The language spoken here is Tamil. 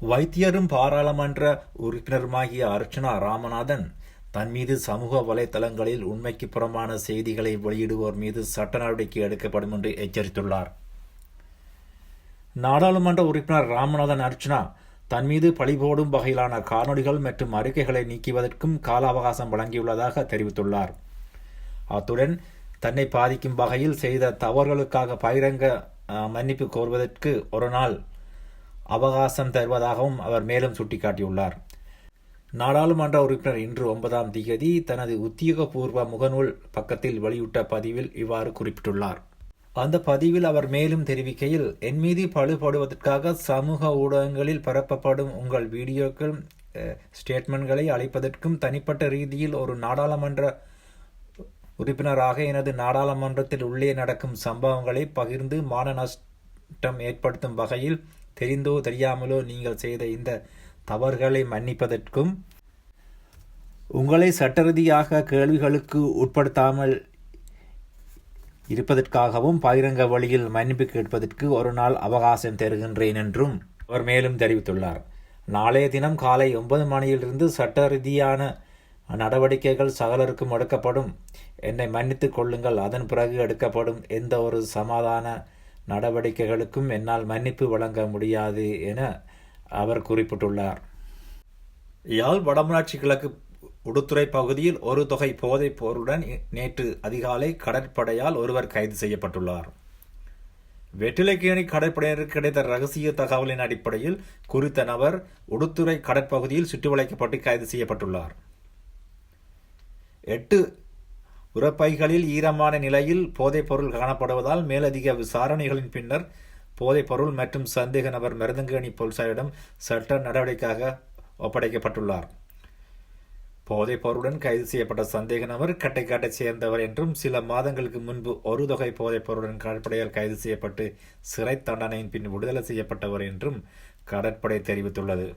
வைத்தியரும் பாராளுமன்ற உறுப்பினருமாகிய அர்ச்சனா ராமநாதன் தன் மீது சமூக வலைதளங்களில் உண்மைக்கு புறம்பான செய்திகளை வெளியிடுவோர் மீது சட்ட நடவடிக்கை எடுக்கப்படும் என்று எச்சரித்துள்ளார். நாடாளுமன்ற உறுப்பினர் ராமநாதன் அர்ச்சனா தன் மீது பழிபோடும் வகையிலான காணொலிகள் மற்றும் அறிக்கைகளை நீக்குவதற்கும் கால அவகாசம் வழங்கியுள்ளதாக தெரிவித்துள்ளார். அத்துடன் தன்னை பாதிக்கும் வகையில் செய்த தவறுகளுக்காக பகிரங்க மன்னிப்பு கோருவதற்கு ஒரு நாள் அவகாசம் தருவதாகவும் அவர் மேலும் சுட்டிக்காட்டியுள்ளார். நாடாளுமன்ற உறுப்பினர் இன்று 9ஆம் தேதி தனது உத்தியோகபூர்வ முகநூல் பக்கத்தில் வெளியிட்ட பதிவில் இவ்வாறு குறிப்பிட்டுள்ளார். அந்த பதிவில் அவர் மேலும் தெரிவிக்கையில், என் மீது பழுபடுவதற்காக சமூக ஊடகங்களில் பரப்பப்படும் உங்கள் வீடியோக்கள், ஸ்டேட்மெண்ட்களை அளிப்பதற்கும் தனிப்பட்ட ரீதியில் ஒரு நாடாளுமன்ற உறுப்பினராக எனது நாடாளுமன்றத்தில் உள்ளே நடக்கும் சம்பவங்களை பகிர்ந்து மான நஷ்டம் ஏற்படுத்தும் வகையில் தெரிந்தோ தெரியாமலோ நீங்கள் செய்த இந்த தவறுகளை மன்னிப்பதற்கும் உங்களை சட்டரீதியாக கேள்விகளுக்கு உட்படுத்தாமல் இருப்பதற்காகவும் பகிரங்க வழியில் மன்னிப்பு கேட்பதற்கு ஒரு நாள் அவகாசம் தருகின்றேன் என்றும் அவர் மேலும் தெரிவித்துள்ளார். நாளைய தினம் காலை 9 மணியிலிருந்து சட்ட ரீதியான நடவடிக்கைகள் சகலருக்கும் எடுக்கப்படும். என்னை மன்னித்துக் கொள்ளுங்கள். அதன் பிறகு எடுக்கப்படும் எந்த ஒரு சமாதான நடவடிக்கைகளுக்கும் என்னால் மன்னிப்பு வழங்க முடியாது என அவர் குறிப்பிட்டுள்ளார். யாழ் வடமராட்சி கிழக்கு உடுத்துறை பகுதியில் ஒரு தொகை போதைப் பொருளுடன் நேற்று அதிகாலை கடற்படையால் ஒருவர் கைது செய்யப்பட்டுள்ளார். வெற்றிலைக்கேணி கடற்படையினருக்கு கிடைத்த ரகசிய தகவலின் அடிப்படையில் குறித்த நபர் உடுத்துறை கடற்பகுதியில் சுற்றிவளைக்கப்பட்டு கைது செய்யப்பட்டுள்ளார். 8 உரப்பைகளில் ஈரமான நிலையில் போதைப் பொருள் காணப்படுவதால் மேலதிக விசாரணைகளின் பின்னர் போதைப் பொருள் மற்றும் சந்தேக நபர் மருதங்கேணி போலீசாரிடம் சட்ட நடவடிக்கையாக ஒப்படைக்கப்பட்டுள்ளார். போதைப் பொருளுடன் கைது செய்யப்பட்ட சந்தேக நபர் கட்டைக்காட்டைச் சேர்ந்தவர் என்றும் சில மாதங்களுக்கு முன்பு ஒரு தொகை போதைப் பொருளுடன் கடற்படையால் கைது செய்யப்பட்டு சிறை தண்டனையின் பின் விடுதலை செய்யப்பட்டவர் என்றும் கடற்படை தெரிவித்துள்ளது.